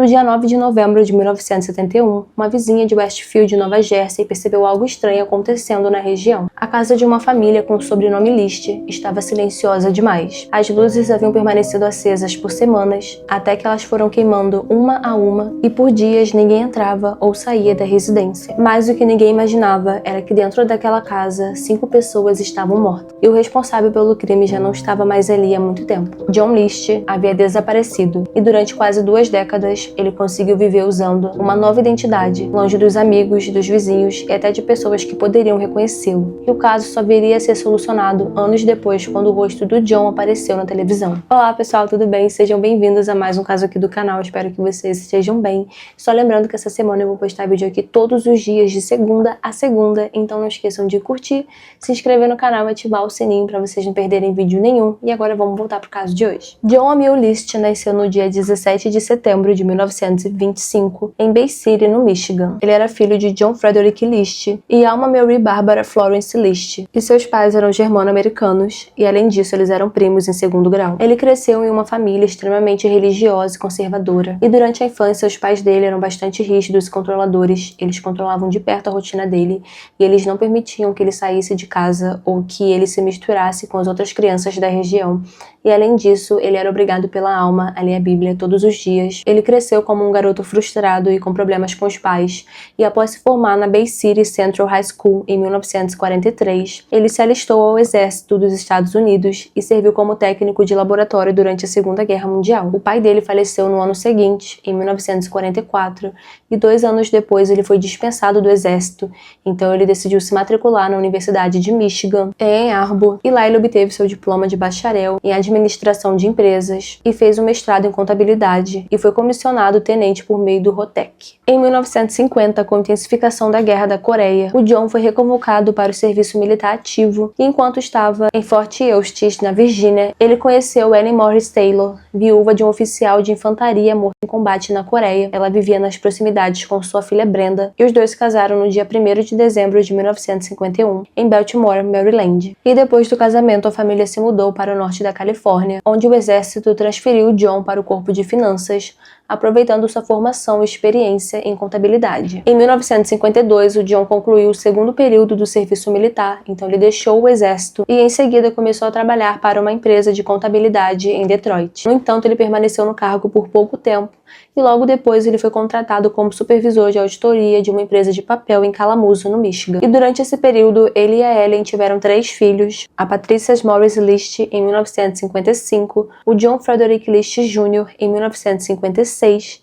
No dia 9 de novembro de 1971, uma vizinha de Westfield, Nova Jersey, percebeu algo estranho acontecendo na região. A casa de uma família com o sobrenome List estava silenciosa demais. As luzes haviam permanecido acesas por semanas, até que elas foram queimando uma a uma, e por dias ninguém entrava ou saía da residência. Mas o que ninguém imaginava era que dentro daquela casa, 5 pessoas estavam mortas, e o responsável pelo crime já não estava mais ali há muito tempo. John List havia desaparecido, e durante quase 2 décadas, ele conseguiu viver usando uma nova identidade, longe dos amigos, dos vizinhos e até de pessoas que poderiam reconhecê-lo. E o caso só viria a ser solucionado anos depois, quando o rosto do John apareceu na televisão. Olá pessoal, tudo bem? Sejam bem-vindos a mais um caso aqui do canal, espero que vocês estejam bem. Só lembrando que essa semana eu vou postar vídeo aqui todos os dias, de segunda a segunda, então não esqueçam de curtir, se inscrever no canal e ativar o sininho para vocês não perderem vídeo nenhum. E agora vamos voltar pro caso de hoje. John Emil List nasceu no dia 17 de setembro de 1925, em Bay City, no Michigan. Ele era filho de John Frederick List e Alma Mary Barbara Florence List, e seus pais eram germano-americanos, e além disso eles eram primos em segundo grau. Ele cresceu em uma família extremamente religiosa e conservadora, e durante a infância os pais dele eram bastante rígidos e controladores. Eles controlavam de perto a rotina dele, e eles não permitiam que ele saísse de casa ou que ele se misturasse com as outras crianças da região. E além disso, ele era obrigado pela Alma a ler a Bíblia todos os dias. Ele cresceu como um garoto frustrado e com problemas com os pais, e após se formar na Bay City Central High School em 1943, ele se alistou ao exército dos Estados Unidos e serviu como técnico de laboratório durante a Segunda Guerra Mundial. O pai dele faleceu no ano seguinte, em 1944, e 2 anos depois ele foi dispensado do exército, então ele decidiu se matricular na Universidade de Michigan, em Ann Arbor, e lá ele obteve seu diploma de bacharel em administração de empresas e fez um mestrado em contabilidade e foi comissionado tenente por meio do ROTEC. Em 1950, com a intensificação da Guerra da Coreia, o John foi reconvocado para o serviço militar ativo, e enquanto estava em Fort Eustis, na Virgínia, ele conheceu Annie Morris Taylor, viúva de um oficial de infantaria morto em combate na Coreia. Ela vivia nas proximidades com sua filha Brenda, e os dois se casaram no dia 1º de dezembro de 1951, em Baltimore, Maryland. E depois do casamento, a família se mudou para o norte da Califórnia, onde o exército transferiu John para o corpo de finanças, aproveitando sua formação e experiência em contabilidade. Em 1952, o John concluiu o 2º período do serviço militar, então ele deixou o exército e em seguida começou a trabalhar para uma empresa de contabilidade em Detroit. No entanto, ele permaneceu no cargo por pouco tempo e logo depois ele foi contratado como supervisor de auditoria de uma empresa de papel em Kalamazoo, no Michigan. E durante esse período, ele e a Ellen tiveram 3 filhos, a Patricia Morris List em 1955, o John Frederick List Jr. em 1956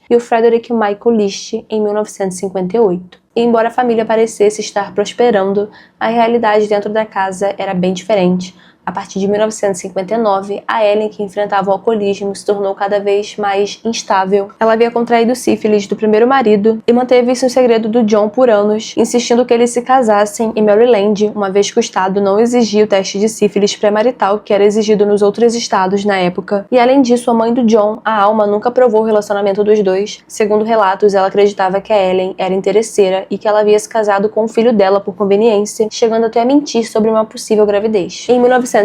e o Frederick Michael List em 1958. E embora a família parecesse estar prosperando, a realidade dentro da casa era bem diferente. A partir de 1959, a Ellen, que enfrentava o alcoolismo, se tornou cada vez mais instável. Ela havia contraído sífilis do primeiro marido e manteve isso em segredo do John por anos, insistindo que eles se casassem em Maryland, uma vez que o estado não exigia o teste de sífilis pré-marital que era exigido nos outros estados na época. E além disso, a mãe do John, a Alma, nunca aprovou o relacionamento dos dois. Segundo relatos, ela acreditava que a Ellen era interesseira e que ela havia se casado com o filho dela por conveniência, chegando até a mentir sobre uma possível gravidez. Em 1960,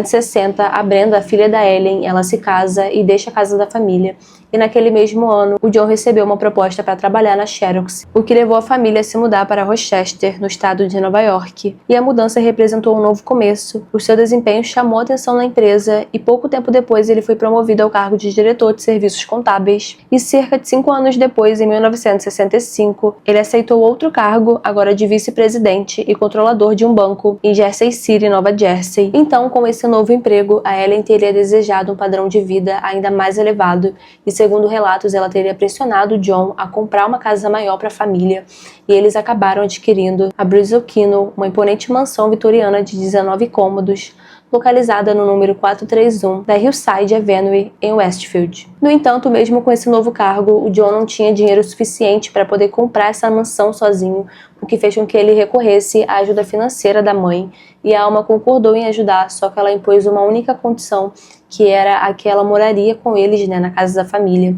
a Brenda, a filha da Ellen, ela se casa e deixa a casa da família. E naquele mesmo ano, o John recebeu uma proposta para trabalhar na Xerox, o que levou a família a se mudar para Rochester, no estado de Nova York. E a mudança representou um novo começo. O seu desempenho chamou a atenção na empresa e pouco tempo depois ele foi promovido ao cargo de diretor de serviços contábeis. E cerca de 5 anos depois, em 1965, ele aceitou outro cargo, agora de vice-presidente e controlador de um banco em Jersey City, Nova Jersey. Então, com esse novo emprego, a Ellen teria desejado um padrão de vida ainda mais elevado e, segundo relatos, ela teria pressionado John a comprar uma casa maior para a família, e eles acabaram adquirindo a Brizokino, uma imponente mansão vitoriana de 19 cômodos, localizada no número 431 da Hillside Avenue, em Westfield. No entanto, mesmo com esse novo cargo, o John não tinha dinheiro suficiente para poder comprar essa mansão sozinho, o que fez com que ele recorresse à ajuda financeira da mãe, e a Alma concordou em ajudar, só que ela impôs uma única condição, que era a que ela moraria com eles, na casa da família.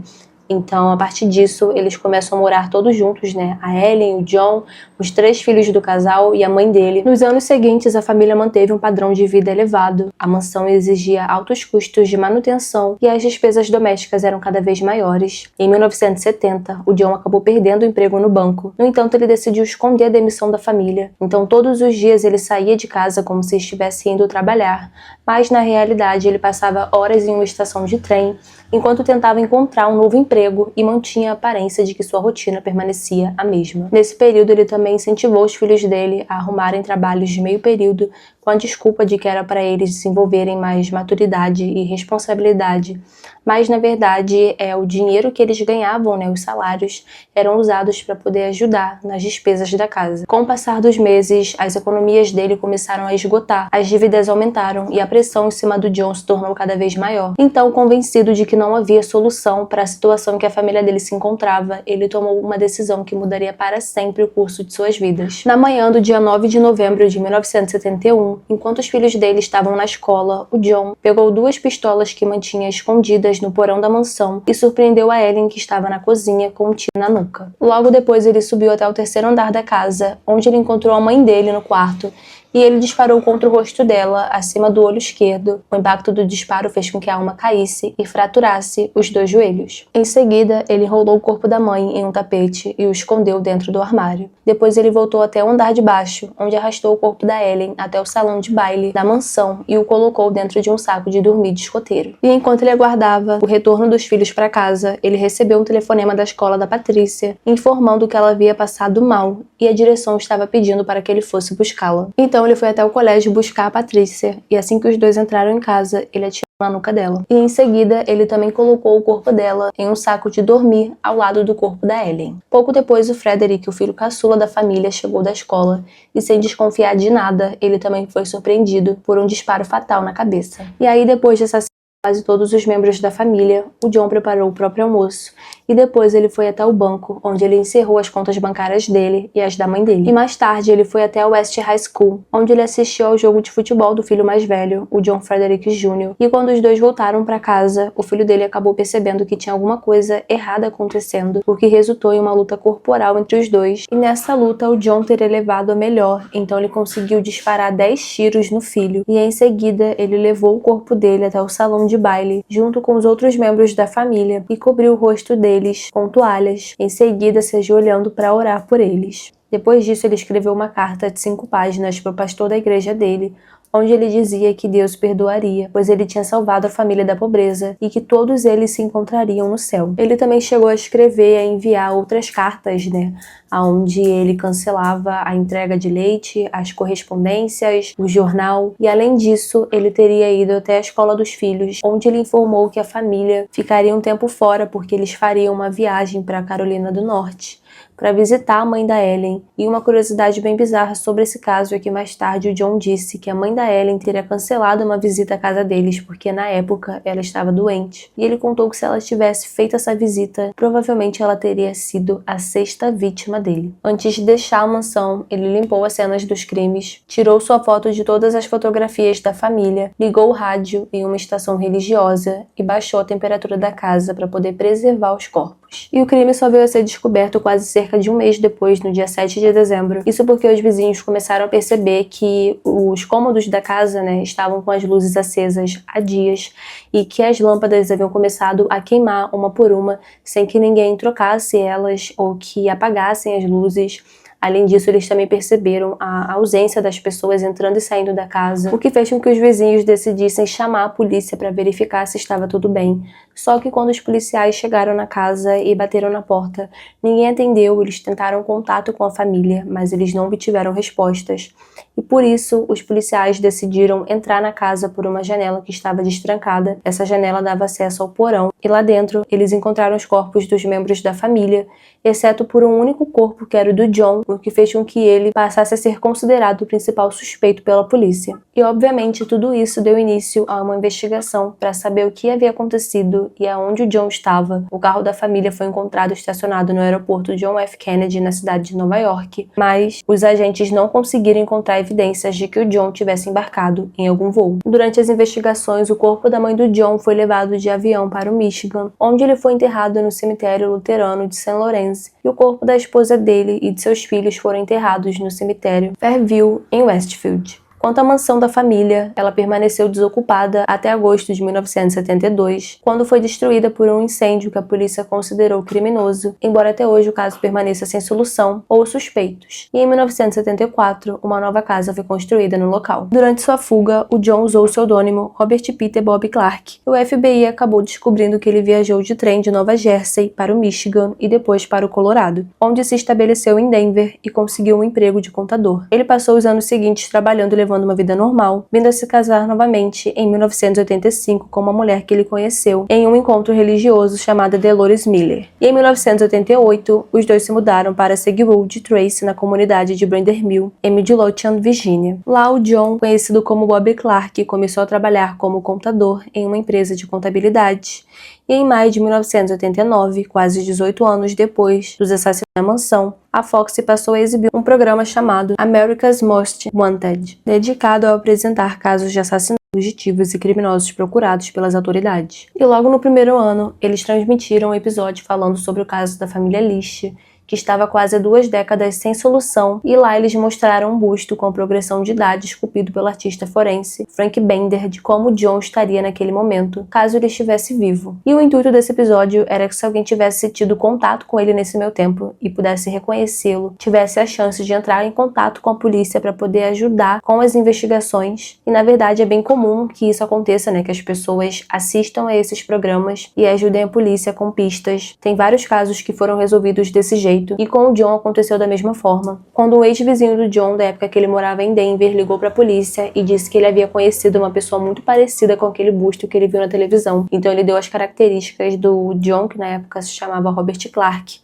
Então, a partir disso, eles começam a morar todos juntos, né? A Ellen, o John, os 3 filhos do casal e a mãe dele. Nos anos seguintes, a família manteve um padrão de vida elevado. A mansão exigia altos custos de manutenção e as despesas domésticas eram cada vez maiores. Em 1970, o John acabou perdendo o emprego no banco. No entanto, ele decidiu esconder a demissão da família. Então, todos os dias ele saía de casa como se estivesse indo trabalhar, mas na realidade ele passava horas em uma estação de trem enquanto tentava encontrar um novo emprego e mantinha a aparência de que sua rotina permanecia a mesma. Nesse período, ele também incentivou os filhos dele a arrumarem trabalhos de meio período com a desculpa de que era para eles desenvolverem mais maturidade e responsabilidade. Mas, na verdade, o dinheiro que eles ganhavam, né, os salários, eram usados para poder ajudar nas despesas da casa. Com o passar dos meses, as economias dele começaram a esgotar, as dívidas aumentaram e a pressão em cima do John se tornou cada vez maior. Então, convencido de que não havia solução para a situação que a família dele se encontrava, ele tomou uma decisão que mudaria para sempre o curso de suas vidas. Na manhã do dia 9 de novembro de 1971, enquanto os filhos dele estavam na escola, o John pegou 2 pistolas que mantinha escondidas no porão da mansão e surpreendeu a Ellen, que estava na cozinha com um tiro na nuca. Logo depois, ele subiu até o 3º andar da casa, onde ele encontrou a mãe dele no quarto, e ele disparou contra o rosto dela, acima do olho esquerdo. O impacto do disparo fez com que a alma caísse e fraturasse os 2 joelhos. Em seguida, ele enrolou o corpo da mãe em um tapete e o escondeu dentro do armário. Depois ele voltou até o andar de baixo, onde arrastou o corpo da Ellen até o salão de baile da mansão e o colocou dentro de um saco de dormir de escoteiro. E enquanto ele aguardava o retorno dos filhos para casa, ele recebeu um telefonema da escola da Patrícia, informando que ela havia passado mal e a direção estava pedindo para que ele fosse buscá-la. Então ele foi até o colégio buscar a Patrícia, e assim que os dois entraram em casa, ele atirou na nuca dela. E em seguida, ele também colocou o corpo dela em um saco de dormir ao lado do corpo da Ellen. Pouco depois, o Frederick, o filho caçula da família, chegou da escola e, sem desconfiar de nada, ele também foi surpreendido por um disparo fatal na cabeça. E aí, depois de assassinar quase todos os membros da família, o John preparou o próprio almoço e depois ele foi até o banco, onde ele encerrou as contas bancárias dele e as da mãe dele. E mais tarde ele foi até a West High School, onde ele assistiu ao jogo de futebol do filho mais velho, o John Frederick Jr. E quando os dois voltaram para casa, o filho dele acabou percebendo que tinha alguma coisa errada acontecendo, o que resultou em uma luta corporal entre os dois. E nessa luta o John teria levado a melhor, então ele conseguiu disparar 10 tiros no filho e em seguida ele levou o corpo dele até o salão de baile, junto com os outros membros da família, e cobriu o rosto deles com toalhas, em seguida se ajoelhando para orar por eles. Depois disso, ele escreveu uma carta de 5 páginas para o pastor da igreja dele, onde ele dizia que Deus perdoaria, pois ele tinha salvado a família da pobreza e que todos eles se encontrariam no céu. Ele também chegou a escrever e a enviar outras cartas, onde ele cancelava a entrega de leite, as correspondências, o jornal, e além disso, ele teria ido até a escola dos filhos, onde ele informou que a família ficaria um tempo fora porque eles fariam uma viagem para a Carolina do Norte para visitar a mãe da Ellen. E uma curiosidade bem bizarra sobre esse caso é que mais tarde o John disse que a mãe da Ellen teria cancelado uma visita à casa deles porque na época ela estava doente. E ele contou que se ela tivesse feito essa visita, provavelmente ela teria sido a 6ª vítima dele. Antes de deixar a mansão, ele limpou as cenas dos crimes, tirou sua foto de todas as fotografias da família, ligou o rádio em uma estação religiosa e baixou a temperatura da casa para poder preservar os corpos. E o crime só veio a ser descoberto quase cerca de um mês depois, no dia 7 de dezembro. Isso porque os vizinhos começaram a perceber que os cômodos da casa, estavam com as luzes acesas há dias e que as lâmpadas haviam começado a queimar uma por uma, sem que ninguém trocasse elas ou que apagassem as luzes. Além disso, eles também perceberam a ausência das pessoas entrando e saindo da casa, o que fez com que os vizinhos decidissem chamar a polícia para verificar se estava tudo bem. Só que quando os policiais chegaram na casa e bateram na porta, ninguém atendeu. Eles tentaram contato com a família, mas eles não obtiveram respostas. E por isso, os policiais decidiram entrar na casa por uma janela que estava destrancada. Essa janela dava acesso ao porão e lá dentro eles encontraram os corpos dos membros da família, exceto por um único corpo que era o do John, o que fez com que ele passasse a ser considerado o principal suspeito pela polícia. E obviamente tudo isso deu início a uma investigação para saber o que havia acontecido lado e é onde o John estava. O carro da família foi encontrado estacionado no aeroporto John F. Kennedy, na cidade de Nova York, mas os agentes não conseguiram encontrar evidências de que o John tivesse embarcado em algum voo. Durante as investigações, o corpo da mãe do John foi levado de avião para o Michigan, onde ele foi enterrado no cemitério luterano de St. Lawrence, e o corpo da esposa dele e de seus filhos foram enterrados no cemitério Fairview, em Westfield. Quanto à mansão da família, ela permaneceu desocupada até agosto de 1972, quando foi destruída por um incêndio que a polícia considerou criminoso, embora até hoje o caso permaneça sem solução ou suspeitos. E em 1974, uma nova casa foi construída no local. Durante sua fuga, o John usou o pseudônimo Robert Peter Bob Clark. O FBI acabou descobrindo que ele viajou de trem de Nova Jersey para o Michigan e depois para o Colorado, onde se estabeleceu em Denver e conseguiu um emprego de contador. Ele passou os anos seguintes trabalhando e levando uma vida normal, vindo a se casar novamente em 1985 com uma mulher que ele conheceu em um encontro religioso chamada Dolores Miller. E em 1988, os dois se mudaram para Seguelwood Trace, na comunidade de Brander Mill, em Midlothian, Virgínia. Lá, o John, conhecido como Bob Clark, começou a trabalhar como contador em uma empresa de contabilidade. E em maio de 1989, quase 18 anos depois dos assassinatos na mansão, a Fox passou a exibir um programa chamado America's Most Wanted, dedicado a apresentar casos de assassinatos, fugitivos e criminosos procurados pelas autoridades. E logo no primeiro ano, eles transmitiram um episódio falando sobre o caso da família Lish, que estava quase 2 décadas sem solução, e lá eles mostraram um busto com progressão de idade esculpido pelo artista forense Frank Bender de como John estaria naquele momento, caso ele estivesse vivo. E o intuito desse episódio era que se alguém tivesse tido contato com ele nesse meio tempo e pudesse reconhecê-lo, tivesse a chance de entrar em contato com a polícia para poder ajudar com as investigações. E na verdade é bem comum que isso aconteça, que as pessoas assistam a esses programas e ajudem a polícia com pistas. Tem vários casos que foram resolvidos desse jeito. E com o John aconteceu da mesma forma. Quando um ex-vizinho do John, da época que ele morava em Denver, ligou para a polícia e disse que ele havia conhecido uma pessoa muito parecida com aquele busto que ele viu na televisão. Então ele deu as características do John, que na época se chamava Robert Clark.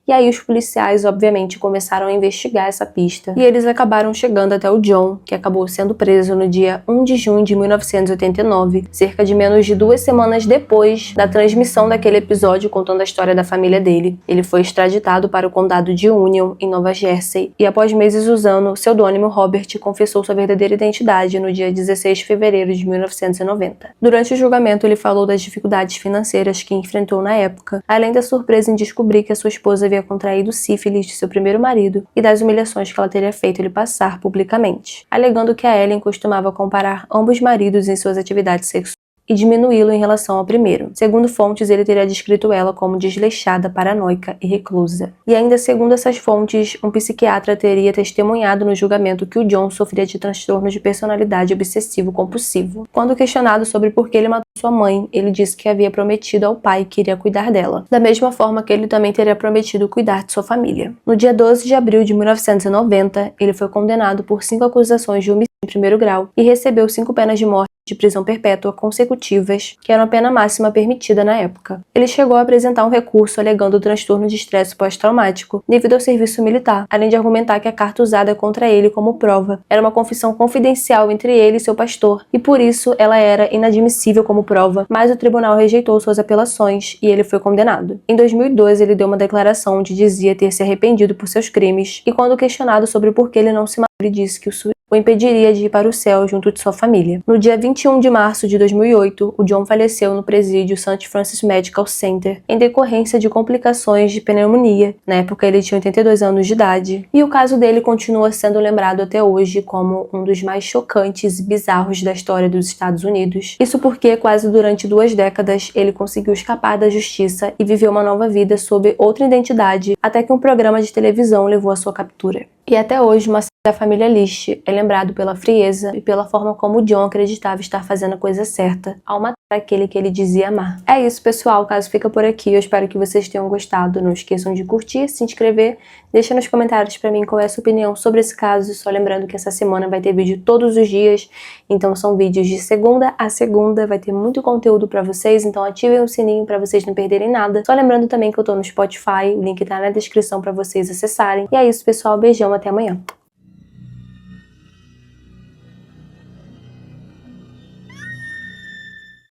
E aí os policiais, obviamente, começaram a investigar essa pista. E eles acabaram chegando até o John, que acabou sendo preso no dia 1 de junho de 1989, cerca de menos de 2 semanas depois da transmissão daquele episódio contando a história da família dele. Ele foi extraditado para o condado de Union, em Nova Jersey, e após meses usando o pseudônimo Robert, confessou sua verdadeira identidade no dia 16 de fevereiro de 1990. Durante o julgamento, ele falou das dificuldades financeiras que enfrentou na época, além da surpresa em descobrir que a sua esposa havia contraído sífilis de seu primeiro marido e das humilhações que ela teria feito ele passar publicamente, alegando que a Ellen costumava comparar ambos maridos em suas atividades sexuais e diminuí-lo em relação ao primeiro. Segundo fontes, ele teria descrito ela como desleixada, paranoica e reclusa. E ainda segundo essas fontes, um psiquiatra teria testemunhado no julgamento que o John sofria de transtorno de personalidade obsessivo-compulsivo. Quando questionado sobre por que ele matou sua mãe, ele disse que havia prometido ao pai que iria cuidar dela, da mesma forma que ele também teria prometido cuidar de sua família. No dia 12 de abril de 1990, ele foi condenado por 5 acusações de homicídio em primeiro grau e recebeu 5 penas de morte de prisão perpétua consecutivas, que era a pena máxima permitida na época. Ele chegou a apresentar um recurso alegando transtorno de estresse pós-traumático devido ao serviço militar, além de argumentar que a carta usada contra ele como prova era uma confissão confidencial entre ele e seu pastor, e por isso ela era inadmissível como prova, mas o tribunal rejeitou suas apelações e ele foi condenado. Em 2002, ele deu uma declaração onde dizia ter se arrependido por seus crimes, e quando questionado sobre por que ele não se matou, ele disse que o impediria de ir para o céu junto de sua família. No dia 21 de março de 2008, o John faleceu no presídio St. Francis Medical Center em decorrência de complicações de pneumonia. Na época, ele tinha 82 anos de idade, e o caso dele continua sendo lembrado até hoje como um dos mais chocantes e bizarros da história dos Estados Unidos. Isso porque, quase durante 2 décadas, ele conseguiu escapar da justiça e viveu uma nova vida sob outra identidade, até que um programa de televisão levou à sua captura. E até hoje, uma da família Lish é lembrado pela frieza e pela forma como John acreditava estar fazendo a coisa certa ao matar aquele que ele dizia amar. É isso, pessoal. O caso fica por aqui. Eu espero que vocês tenham gostado. Não esqueçam de curtir, se inscrever. Deixa nos comentários pra mim qual é a sua opinião sobre esse caso. Só lembrando que essa semana vai ter vídeo todos os dias. Então são vídeos de segunda a segunda. Vai ter muito conteúdo pra vocês. Então ativem o sininho pra vocês não perderem nada. Só lembrando também que eu tô no Spotify. O link tá na descrição pra vocês acessarem. E é isso, pessoal. Beijão. Até amanhã.